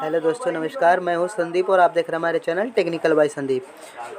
Hello दोस्तों, नमस्कार। मैं हूं संदीप और आप देख रहे हैं हमारे चैनल टेक्निकल बाय संदीप।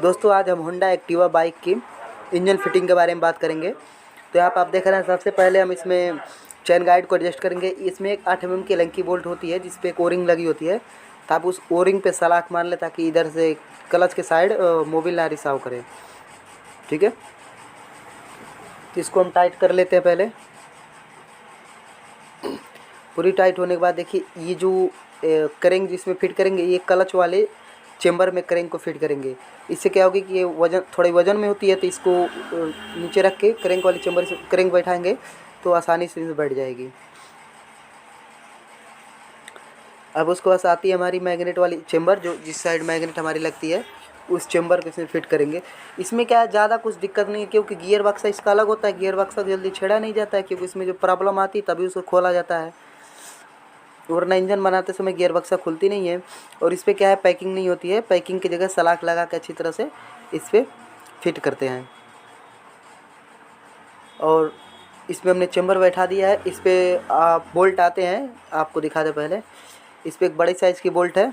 दोस्तों, आज हम होंडा एक्टिवा बाइक की इंजन फिटिंग के बारे में बात करेंगे। तो यहाँ पर आप देख रहे हैं, सबसे पहले हम इसमें चैन गाइड को एडजस्ट करेंगे। इसमें एक 8 mm की लंकी बोल्ट होती है जिस पे एक ओरिंग लगी होती है। तो आप उस ओरिंग पे सलाख मार लें ताकि इधर से क्लच के साइड मोबिल ना रिसाव करे। ठीक है, तो इसको हम टाइट कर लेते हैं। पहले पूरी टाइट होने के बाद देखिए, ये जो करेंगे जिसमें फिट करेंगे, ये क्लच वाले चेम्बर में करेंग को फिट करेंगे। इससे क्या होगी कि ये वजन थोड़ी वजन में होती है, तो इसको नीचे रख के करेंग वाले चेम्बर से करेंग बैठाएंगे तो आसानी से बैठ जाएगी। अब उसके बाद आती है हमारी मैग्नेट वाली चेम्बर, जो जिस साइड मैग्नेट हमारी लगती है उस चेम्बर को इसमें फिट करेंगे। इसमें क्या है, ज़्यादा कुछ दिक्कत नहीं है क्योंकि गियर बक्सा इसका अलग होता है। गियर बक्सा जल्दी छेड़ा नहीं जाता है क्योंकि इसमें जो प्रॉब्लम आती है तभी उसको खोला जाता है, वरना इंजन बनाते समय गियर बक्सा खुलती नहीं है। और इस पर क्या है, पैकिंग नहीं होती है। पैकिंग की जगह सलाख लगा के अच्छी तरह से इस पर फिट करते हैं। और इसमें हमने चेम्बर बैठा दिया है। इस पर आप बोल्ट आते हैं, आपको दिखा दे पहले। इस पर एक बड़े साइज़ की बोल्ट है,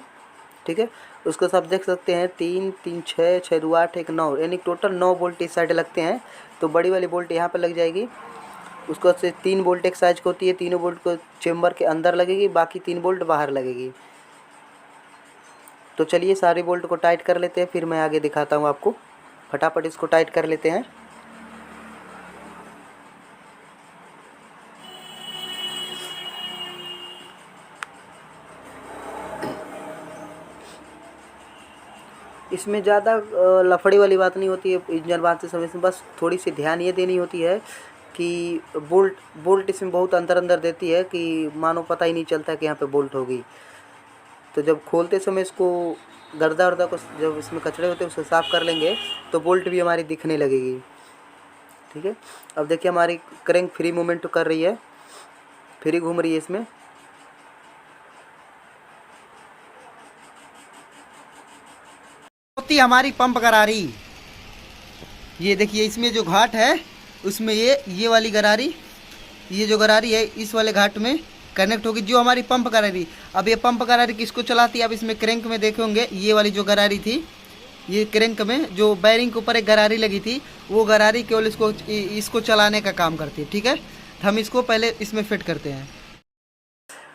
ठीक है। उसको सब देख सकते हैं, 3 3 6 6 2 8 1 9, यानी टोटल 9 बोल्ट इस साइड लगते हैं। तो बड़ी वाली बोल्ट यहाँ पर लग जाएगी। उसको से 3 बोल्ट एक साइज की होती है, तीनों बोल्ट को चेम्बर के अंदर लगेगी, बाकी 3 बोल्ट बाहर लगेगी। तो चलिए सारी बोल्ट को टाइट कर लेते हैं, फिर मैं आगे दिखाता हूँ आपको। फटाफट इसको टाइट कर लेते हैं। इसमें ज़्यादा लफड़ी वाली बात नहीं होती है इंजन बनाते समय। इसमें बस थोड़ी सी ध्यान ये देनी होती है कि बोल्ट बोल्ट इसमें बहुत अंदर अंदर देती है कि मानो पता ही नहीं चलता कि यहाँ पे बोल्ट होगी। तो जब खोलते समय इसको गर्दा वर्दा को, जब इसमें कचरे होते हैं उसको साफ़ कर लेंगे तो बोल्ट भी हमारी दिखने लगेगी। ठीक है, अब देखिए हमारी क्रैंक फ्री मूवमेंट कर रही है, फ्री घूम रही है इसमें। होती हमारी पंप गरारी, ये देखिए इसमें जो घाट है उसमें ये वाली गरारी, ये जो गरारी है इस वाले घाट में कनेक्ट होगी जो हमारी पंप गरारी। अब ये पंप गरारी किसको चलाती है, अब इसमें क्रैंक में देखे होंगे, ये वाली जो गरारी थी, ये क्रैंक में जो बैरिंग के ऊपर एक गरारी लगी थी, वो गरारी केवल इसको चलाने का काम करती है। ठीक है, तो हम इसको पहले इसमें फिट करते हैं।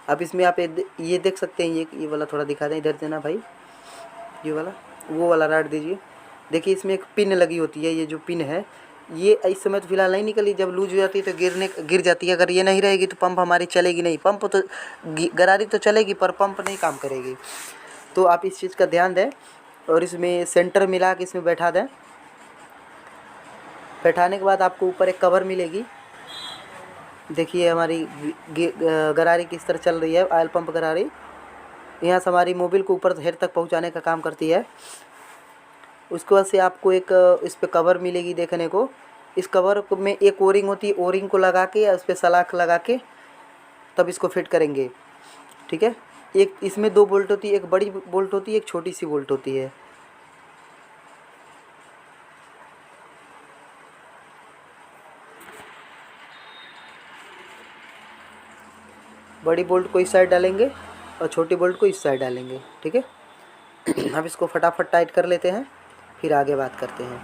अब इसमें आप ये देख सकते हैं, ये वाला थोड़ा दिखा दें, इधर देना भाई, ये वाला, वो वाला राड दीजिए। देखिए इसमें एक पिन लगी होती है, ये जो पिन है ये इस समय तो फिलहाल नहीं निकली, जब लूज हो जाती है तो गिर जाती है। अगर ये नहीं रहेगी तो पंप हमारी चलेगी नहीं। पंप तो गरारी तो चलेगी पर पंप नहीं काम करेगी। तो आप इस चीज़ का ध्यान दें और इसमें सेंटर मिला के इसमें बैठा दें। बैठाने के बाद आपको ऊपर एक कवर मिलेगी। देखिए हमारी गरारी किस तरह चल रही है, ऑयल पंप गरारी यहाँ से हमारी मोबिल को ऊपर हेड तक पहुँचाने का काम करती है। उसके बाद से आपको एक इस पर कवर मिलेगी देखने को। इस कवर में एक ओरिंग होती है, ओरिंग को लगा के उस पर सलाख लगा के तब इसको फिट करेंगे। ठीक है, एक इसमें 2 बोल्ट होती है, एक बड़ी बोल्ट होती है, एक छोटी सी बोल्ट होती है। बड़ी बोल्ट को इस साइड डालेंगे और छोटी बोल्ट को इस साइड डालेंगे। ठीक है, अब इसको फटाफट टाइट कर लेते हैं, फिर आगे बात करते हैं।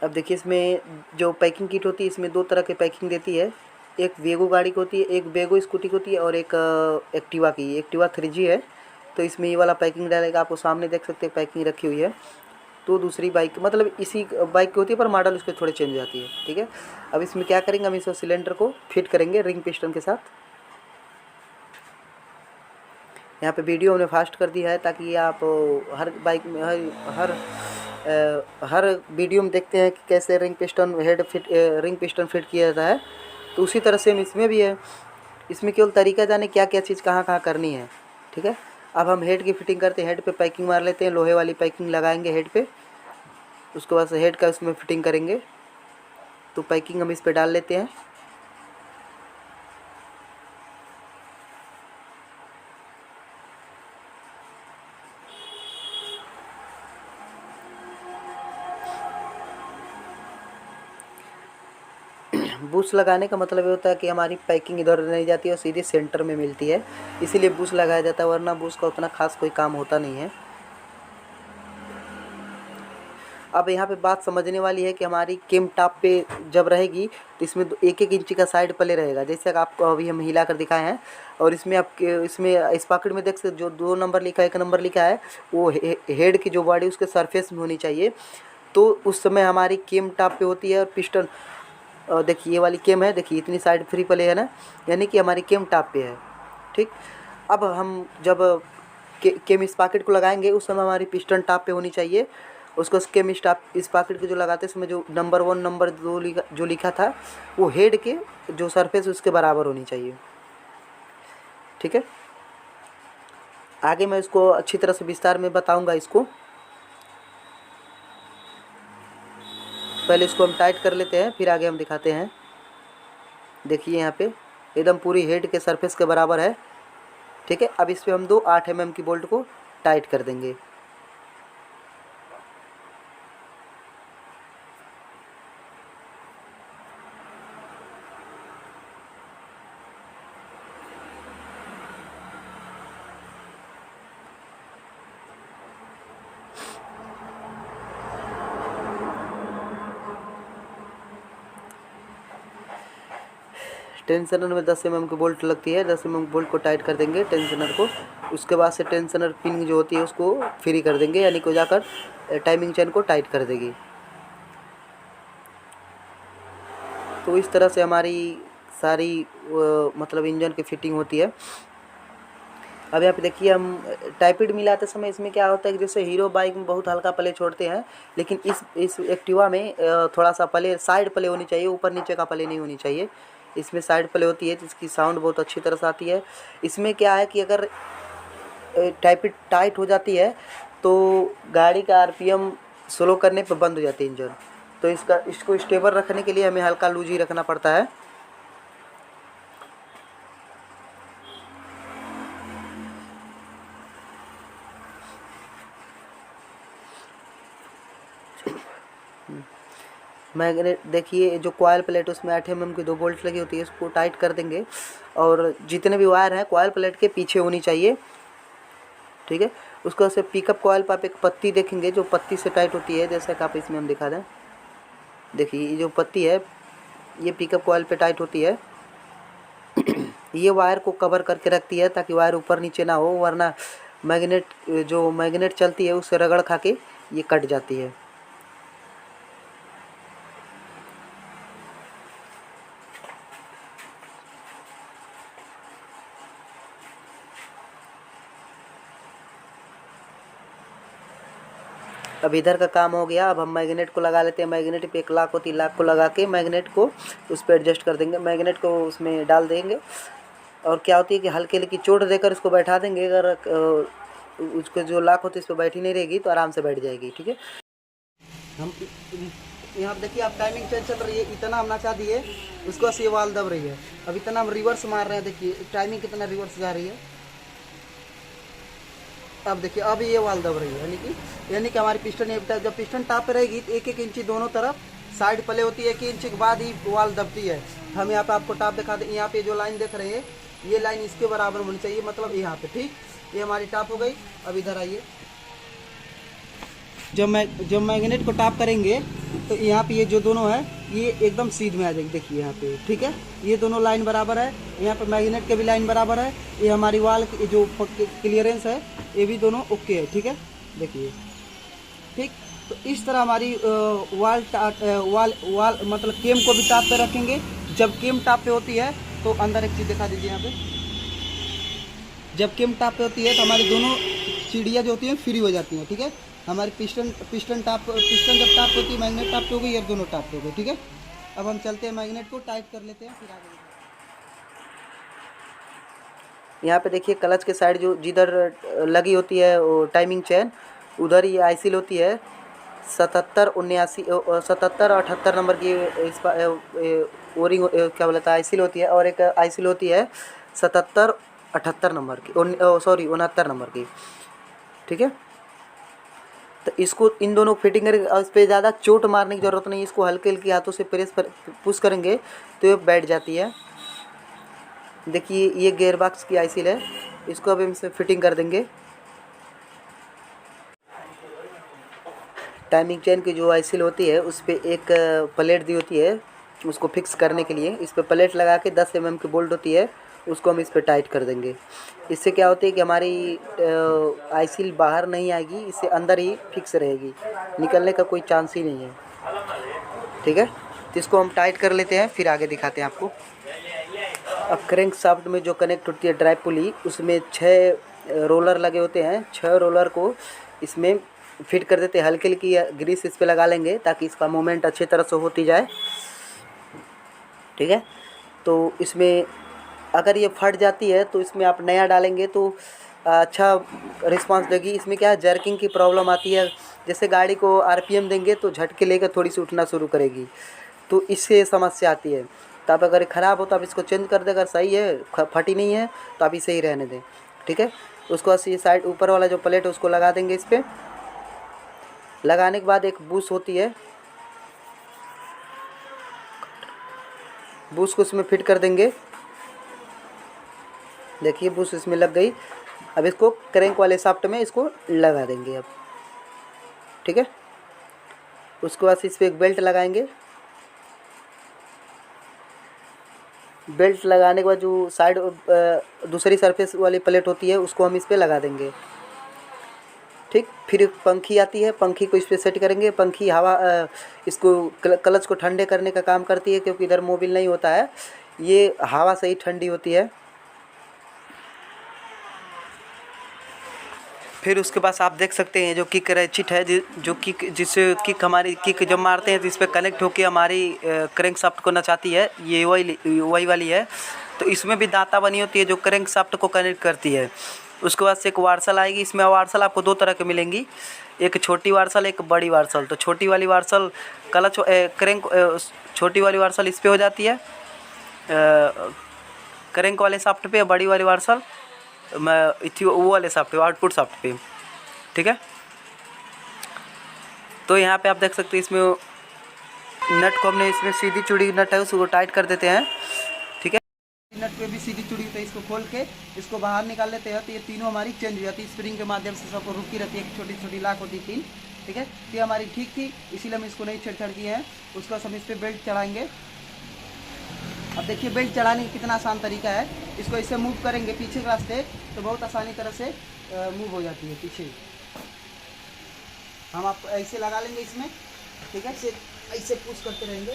अब देखिए इसमें जो पैकिंग किट होती है, इसमें 2 तरह की पैकिंग देती है। एक वेगो गाड़ी की होती है, एक वेगो स्कूटी की होती है, और एक एक्टिवा की, एक्टिवा 3G है। तो इसमें ये वाला पैकिंग डालेगा, आपको सामने देख सकते हैं पैकिंग रखी हुई है। तो दूसरी बाइक मतलब इसी बाइक की होती है पर मॉडल उसके थोड़े चेंज हो जाती है। ठीक है, अब इसमें क्या करेंगे, हम इस सिलेंडर को फिट करेंगे रिंग पिस्टन के साथ। यहाँ पे वीडियो हमने फास्ट कर दिया है ताकि आप हर बाइक में हर वीडियो में देखते हैं कि कैसे ring piston ring piston fit किया जाता है। तो उसी तरह से इसमें भी है। इसमें केवल तरीका जाने क्या क्या चीज़ कहाँ कहाँ करनी है। ठीक है, अब हम हेड की फिटिंग करते हैं। हेड पे पैकिंग मार लेते हैं, लोहे वाली पैकिंग लगाएंगे हेड पे। उसके बाद से हेड का इसमें फिटिंग करेंगे। तो पैकिंग हम इस पे डाल लेते हैं। बूस्ट लगाने का मतलब ये होता है कि हमारी पैकिंग इधर नहीं जाती है और सीधे सेंटर में मिलती है, इसीलिए बूस्ट लगाया जाता है, वरना बूस्ट का उतना खास कोई काम होता नहीं है। अब यहाँ पे बात समझने वाली है कि हमारी केम टॉप पे जब रहेगी तो इसमें 1-1 इंची का साइड प्ले रहेगा, जैसे कि आपको अभी हम हिला कर दिखाए हैं। और इसमें आपके इस पॉकेट में देख सकते जो 2 नंबर लिखा है, 1 नंबर लिखा है, वो हेड की जो बॉडी उसके सरफेस में होनी चाहिए। तो उस समय हमारी केम टॉप पे होती है और पिस्टन देखिए ये वाली केम है, देखिए इतनी साइड फ्री प्ले है ना, यानी कि हमारी केम टॉप पे है। ठीक, अब हम जब केम इस पॉकेट को लगाएंगे उस समय हमारी पिस्टन टॉप पे होनी चाहिए। उसको केम इस पॉकेट को जो लगाते हैं उसमें जो नंबर 1 नंबर 2 जो लिखा था वो हेड के जो सरफेस उसके बराबर होनी चाहिए। ठीक है, आगे मैं इसको अच्छी तरह से विस्तार में बताऊंगा। इसको पहले इसको हम टाइट कर लेते हैं, फिर आगे हम दिखाते हैं। देखिए यहाँ पे एकदम पूरी हेड के सरफेस के बराबर है। ठीक है, अब इस पर हम 2 8 mm की बोल्ट को टाइट कर देंगे। टेंशनर में 10 mm की बोल्ट लगती है, 10 mm बोल्ट को टाइट कर देंगे टेंशनर को। उसके बाद से टेंशनर पिन जो होती है उसको फ्री कर देंगे, यानी कि जाकर टाइमिंग चेन को टाइट कर देगी। तो इस तरह से हमारी सारी मतलब इंजन की फिटिंग होती है। अब यहाँ पे देखिए हम टाइपिड मिलाते समय इसमें क्या होता है कि जैसे हीरो बाइक में बहुत हल्का प्ले छोड़ते हैं, लेकिन इस एक्टिवा में थोड़ा सा प्ले साइड प्ले होनी चाहिए, ऊपर नीचे का प्ले नहीं होनी चाहिए। इसमें साइड प्ले होती है जिसकी साउंड बहुत अच्छी तरह से आती है। इसमें क्या है कि अगर टाइपिड टाइट हो जाती है तो गाड़ी का आरपीएम स्लो करने पर बंद हो जाती है इंजन। तो इसको स्टेबल रखने के लिए हमें हल्का लूज ही रखना पड़ता है। मैग्नेट देखिए जो कॉयल प्लेट उसमें 8 mm की 2 बोल्ट लगी होती है, इसको टाइट कर देंगे। और जितने भी वायर हैं कॉयल प्लेट के पीछे होनी चाहिए। ठीक है, उसको से पिकअप कॉयल पर आप एक पत्ती देखेंगे जो पत्ती से टाइट होती है, जैसा कि आप इसमें हम दिखा दें। देखिए ये जो पत्ती है ये पिकअप कॉयल पे टाइट होती है। ये वायर को कवर करके रखती है ताकि वायर ऊपर नीचे ना हो, वरना मैग्नेट चलती है उससे रगड़ खा के ये कट जाती है। अब इधर का काम हो गया। अब हम मैग्नेट को लगा लेते हैं। मैग्नेट पे एक लाक होती है, लाक को लगा के मैग्नेट को उस पर एडजस्ट कर देंगे, मैग्नेट को उसमें डाल देंगे। और क्या होती है कि हल्की हल्की चोट देकर उसको बैठा देंगे। अगर उसको जो लाक होती है इस पर बैठी नहीं रहेगी तो आराम से बैठ जाएगी। ठीक है, हम यहाँ देखिए आप टाइमिंग चेंज चल रही है, इतना हम नचा दिए उसको से वाल दब रही है। अब इतना हम रिवर्स मार रहे हैं, देखिए टाइमिंग कितना रिवर्स जा रही है। अब देखिए अब ये वाल दब रही है, यानी कि हमारी पिस्टन जब पिस्टन टॉप पे रहेगी तो 1-1 इंची दोनों तरफ साइड प्ले होती है। 1 इंच के बाद ही वाल दबती है। हम यहाँ पे आपको टॉप दिखा दें। यहाँ पे जो लाइन देख रहे हैं ये लाइन इसके बराबर होनी चाहिए, मतलब यहाँ पे। ठीक, ये हमारी टॉप हो गई। अब इधर आइए, जब मैग्नेट को टॉप करेंगे तो यहाँ पे ये जो दोनों है ये एकदम सीध में आ जाएगी। देखिए यहाँ पे, ठीक है, ये दोनों लाइन बराबर है। यहाँ पे मैग्नेट के भी लाइन बराबर है। ये हमारी वाल की जो क्लियरेंस है ये भी दोनों ओके है। ठीक है, देखिए। ठीक, तो इस तरह हमारी वाल मतलब केम को भी टॉप पे रखेंगे। जब केम टॉप पे होती है तो अंदर एक चीज़ दिखा दीजिए यहाँ पे, जब केम टॉप पे होती है तो हमारी दोनों सीढ़ियाँ जो होती हैं फ्री हो जाती हैं। ठीक है, हमारी पिस्टन जब टॉप होती है मैग्नेट टॉप पे हो गई और दोनों टॉप पे हो गए। ठीक है, अब हम चलते हैं मैग्नेट को टाइट कर लेते हैं, फिर आगे। यहाँ पे देखिए क्लच के साइड जो जिधर लगी होती है वो टाइमिंग चेन, उधर ही आईसील होती है 77 और 78 नंबर की ओरिंग क्या बोलता है आईसील होती है। और एक आईसील होती है 77-78 नंबर की, सॉरी 69 नंबर की। ठीक है, तो इसको इन दोनों को फिटिंग करेंगे और इस पर ज़्यादा चोट मारने की ज़रूरत नहीं है। इसको हल्के हल्के हाथों से प्रेस पर पुश करेंगे तो ये बैठ जाती है। देखिए ये गियर बॉक्स की आईसील है, इसको अब हम इसमें फिटिंग कर देंगे। टाइमिंग चेन की जो आईसील होती है उस पर एक प्लेट दी होती है उसको फिक्स करने के लिए। इस पर प्लेट लगा के 10 mm की बोल्ट होती है, उसको हम इस पर टाइट कर देंगे। इससे क्या होती है कि हमारी आईसील बाहर नहीं आएगी, इससे अंदर ही फिक्स रहेगी, निकलने का कोई चांस ही नहीं है। ठीक है, तो इसको हम टाइट कर लेते हैं, फिर आगे दिखाते हैं आपको। अब क्रैंक शाफ्ट में जो कनेक्ट होती है ड्राइव पुली, उसमें 6 रोलर लगे होते हैं। 6 रोलर को इसमें फिट कर देते हैं। हल्की हल्की ग्रीस इस पे लगा लेंगे ताकि इसका मूवमेंट अच्छी तरह से होती जाए। ठीक है, तो इसमें अगर ये फट जाती है तो इसमें आप नया डालेंगे तो अच्छा रिस्पांस देगी। इसमें क्या है, जर्किंग की प्रॉब्लम आती है। जैसे गाड़ी को आरपीएम देंगे तो झटके लेकर थोड़ी सी उठना शुरू करेगी, तो इससे समस्या आती है। तो आप अगर ख़राब हो तो आप इसको चेंज कर दें। अगर सही है, फटी नहीं है, तो आप इसे ही रहने दें। ठीक है, उसको ऐसे साइड ऊपर वाला जो प्लेट है उसको लगा देंगे। इस पर लगाने के बाद एक बूश होती है, बूश को इसमें फिट कर देंगे। देखिए बूश इसमें लग गई। अब इसको क्रैंक वाले शाफ्ट में इसको लगा देंगे अब। ठीक है, उसके बाद इस पर एक बेल्ट लगाएंगे। बेल्ट लगाने के बाद जो साइड दूसरी सरफेस वाली प्लेट होती है उसको हम इस पर लगा देंगे। ठीक, फिर पंखी आती है, पंखी को इस पर सेट करेंगे। पंखी हवा इसको क्लच को ठंडे करने का काम करती है, क्योंकि इधर मोबिल नहीं होता है, ये हवा से ही ठंडी होती है। फिर उसके बाद आप देख सकते हैं जो किक रैचिट है, जो किक जिससे किक हमारी किक जब मारते हैं तो इस पर कनेक्ट होकर हमारी क्रैंक शाफ्ट को नचाती है। ये वही वाली है। तो इसमें भी दांता बनी होती है जो क्रैंक शाफ्ट को कनेक्ट करती है। उसके बाद से एक वार्सल आएगी। इसमें वार्सल आपको 2 तरह के मिलेंगी, एक छोटी वार्सल, एक बड़ी वार्सल। तो छोटी वाली वार्सल क्लच क्रैंक छोटी वाली वार्सल इस पर हो जाती है क्रैंक वाले शाफ्ट पे। बड़ी वाली वार्सल वो वाले शाफ्ट पे, आउटपुट शाफ्ट पे। ठीक है, तो यहाँ पे आप देख सकते हैं इसमें नट को हमने इसमें सीधी चूड़ी नट है उसको टाइट कर देते हैं। ठीक है, नट पे भी सीधी चूड़ी होती है, इसको खोल के इसको बाहर निकाल लेते हैं। तो ये तीनों हमारी चेंज हो जाती है, स्प्रिंग के माध्यम से सबको रुकी रहती है। एक छोटी छोटी लाक होती है 3। ठीक है, ये हमारी ठीक थी, इसीलिए हम इसको नहीं छेड़छाड़ किए हैं। उसका हम इस पर बेल्ट चढ़ाएंगे। अब देखिए बेल्ट चढ़ाने का कितना आसान तरीका है। इसको इससे मूव करेंगे पीछे के रास्ते तो बहुत आसानी तरह से मूव हो जाती है पीछे। हम आप ऐसे लगा लेंगे इसमें। ठीक है, ऐसे पुश करते रहेंगे।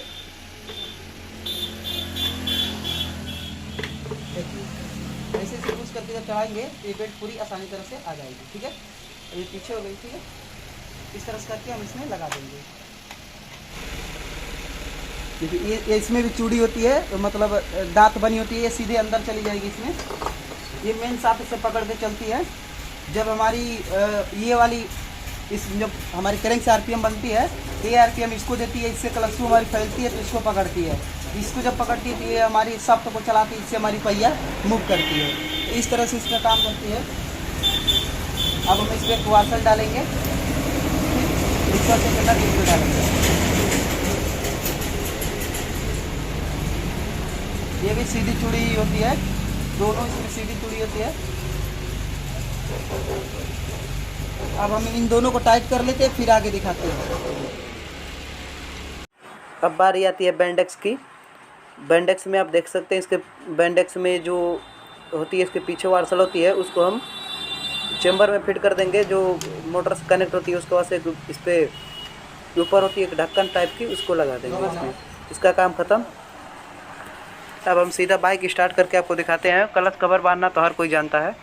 देखिए ऐसे से पुश करके जब चढ़ाएंगे तो ये बेल्ट पूरी आसानी तरह से आ जाएगी। ठीक है, ये पीछे हो गई। ठीक है, इस तरह से करके हम इसमें लगा देंगे। देखिए ये इसमें भी चूड़ी होती है, तो मतलब दांत बनी होती है, ये सीधे अंदर चली जाएगी इसमें। ये मेन शाफ्ट से पकड़ के चलती है। जब हमारी ये वाली जब हमारी क्रैंक से आरपीएम बनती है तो ये आरपीएम इसको देती है, इससे क्लच हमारी फैलती है तो इसको पकड़ती है। इसको जब पकड़ती है तो ये हमारी शाफ्ट को चलाती है, इससे हमारी पहिया मूव करती है। इस तरह से इसका काम करती है। अब हम इस पर एक वार्सल डालेंगे, इसको अच्छे से डालेंगे। ये भी सीधी चूड़ी होती है, दोनों इसमें सीधी चूड़ी होती है। अब हम इन दोनों को टाइट कर लेते हैं, फिर आगे दिखाते हैं। अब बारी आती है बैंडेक्स की। बैंडेक्स में आप देख सकते हैं, इसके बैंडेक्स में जो होती है इसके पीछे वार्सल होती है, उसको हम चेम्बर में फिट कर देंगे। जो मोटर से कनेक्ट होती है उसके बाद से इस पर ऊपर होती है एक ढक्कन टाइप की, उसको लगा देंगे इसमें। इसका काम ख़त्म। अब हम सीधा बाइक स्टार्ट करके आपको दिखाते हैं। क्लच कवर बांधना तो हर कोई जानता है।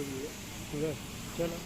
रुकिए उधर चलो।